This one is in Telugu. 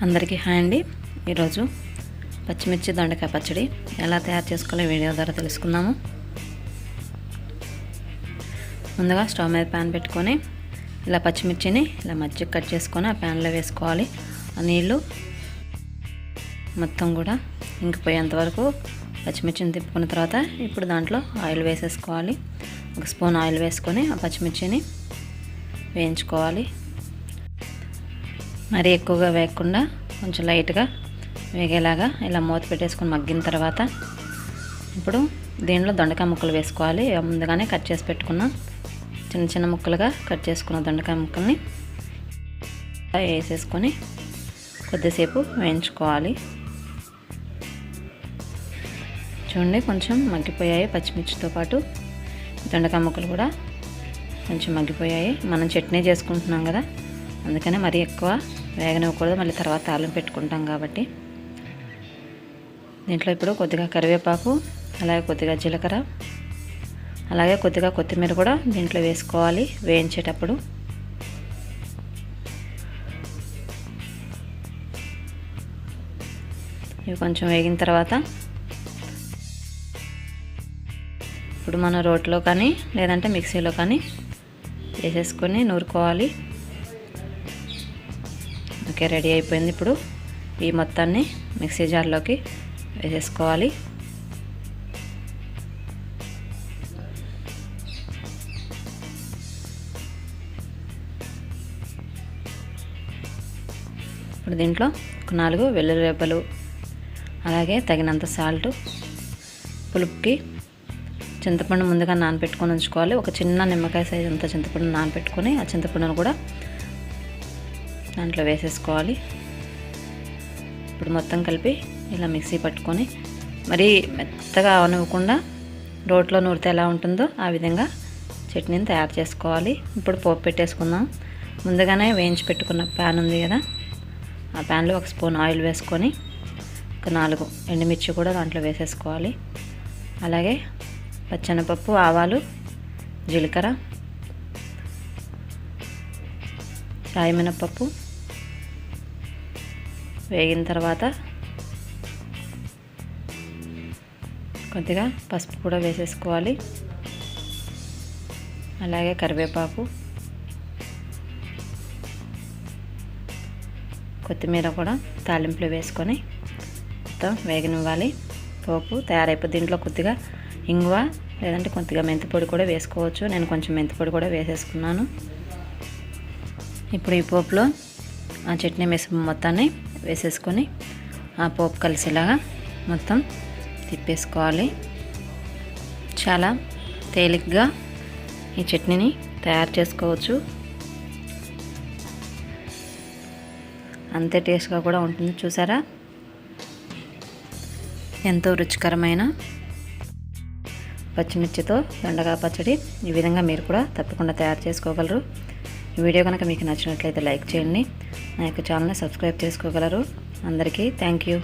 అందరికీ హాయ్ అండి. ఈరోజు పచ్చిమిర్చి దొండకాయ పచ్చడి ఎలా తయారు చేసుకోవాలో వీడియో ద్వారా తెలుసుకుందాము. ముందుగా స్టవ్ మీద ప్యాన్ పెట్టుకొని ఇలా పచ్చిమిర్చిని ఇలా మధ్యకి కట్ చేసుకొని ఆ ప్యాన్లో వేసుకోవాలి. ఆ నీళ్ళు మొత్తం కూడా ఇంకిపోయేంత వరకు పచ్చిమిర్చిని తిప్పుకున్న తర్వాత ఇప్పుడు దాంట్లో ఆయిల్ వేసేసుకోవాలి. 1 స్పూన్ ఆయిల్ వేసుకొని ఆ పచ్చిమిర్చిని వేయించుకోవాలి. మరీ ఎక్కువగా వేయకుండా కొంచెం లైట్గా వేగేలాగా ఇలా మూత పెట్టేసుకొని మగ్గిన తర్వాత ఇప్పుడు దీనిలో దొండకాయ ముక్కలు వేసుకోవాలి. ముందుగానే కట్ చేసి పెట్టుకున్న చిన్న చిన్న ముక్కలుగా కట్ చేసుకున్న దొండకాయ ముక్కల్ని వేసేసుకొని కొద్దిసేపు వేయించుకోవాలి. చూడండి, కొంచెం మగ్గిపోయాయి. పచ్చిమిర్చితో పాటు దొండకాయ ముక్కలు కూడా కొంచెం మగ్గిపోయాయి. మనం చట్నీ చేసుకుంటున్నాం కదా, అందుకనే మరీ ఎక్కువ వేగనివ్వకూడదు, మళ్ళీ తర్వాత తాలింపు పెట్టుకుంటాం కాబట్టి. దీంట్లో ఇప్పుడు కొద్దిగా కరివేపాకు, అలాగే కొద్దిగా జీలకర్ర, అలాగే కొద్దిగా కొత్తిమీర కూడా దీంట్లో వేసుకోవాలి వేయించేటప్పుడు. ఇవి కొంచెం వేగిన తర్వాత ఇప్పుడు మనం రోట్లో కానీ లేదంటే మిక్సీలో కానీ వేసేసుకొని నూరుకోవాలి. ఓకే, రెడీ అయిపోయింది. ఇప్పుడు ఈ మొత్తాన్ని మిక్సీ జార్లోకి వేసేసుకోవాలి. ఇప్పుడు దీంట్లో ఒక 4 వెల్లుల్లి రెబ్బలు, అలాగే తగినంత సాల్ట్, పులుపుకి చింతపండు ముందుగా నానబెట్టుకొని ఉంచుకోవాలి. ఒక చిన్న నిమ్మకాయ సైజు అంత చింతపండు నానబెట్టుకొని ఆ చింతపండును కూడా దాంట్లో వేసేసుకోవాలి. ఇప్పుడు మొత్తం కలిపి ఇలా మిక్సీ పట్టుకొని మరీ మెత్తగా అవనివ్వకుండా రోట్లో నూరితే ఎలా ఉంటుందో ఆ విధంగా చట్నీని తయారు చేసుకోవాలి. ఇప్పుడు పోపు పెట్టేసుకుందాం. ముందుగానే వేయించి పెట్టుకున్న ప్యాన్ ఉంది కదా, ఆ ప్యాన్లో 1 స్పూన్ ఆయిల్ వేసుకొని ఒక 4 ఎండుమిర్చి కూడా దాంట్లో వేసేసుకోవాలి. అలాగే పచ్చెనపప్పు, ఆవాలు, జీలకర్ర, సాయి మినపప్పు వేగిన తర్వాత కొద్దిగా పసుపు కూడా వేసేసుకోవాలి. అలాగే కరివేపాకు, కొత్తిమీర కూడా తాలింపులో వేసుకొని మొత్తం వేగనివ్వాలి. పోపు తయారైపోయి దీంట్లో కొద్దిగా ఇంగువ లేదంటే కొద్దిగా మెంతిపొడి కూడా వేసుకోవచ్చు. నేను కొంచెం మెంతిపొడి కూడా వేసేసుకున్నాను. ఇప్పుడు ఈ పోపులో ఆ చట్నీ మిశ్రమం మొత్తాన్ని వేసేసుకొని ఆ పోపు కలిసేలాగా మొత్తం తిప్పేసుకోవాలి. చాలా తేలిగ్గా ఈ చట్నీని తయారు చేసుకోవచ్చు. అంతే టేస్ట్గా కూడా ఉంటుంది. చూసారా, ఎంతో రుచికరమైన పచ్చిమిర్చితో దొండకాయ పచ్చడి ఈ విధంగా మీరు కూడా తప్పకుండా తయారు చేసుకోగలరు. ఈ వీడియో కనుక మీకు నచ్చినట్లయితే లైక్ చేయండి. నా యొక్క ఛానల్ని సబ్స్క్రైబ్ చేసుకోగలరు. అందరికీ థ్యాంక్ యూ.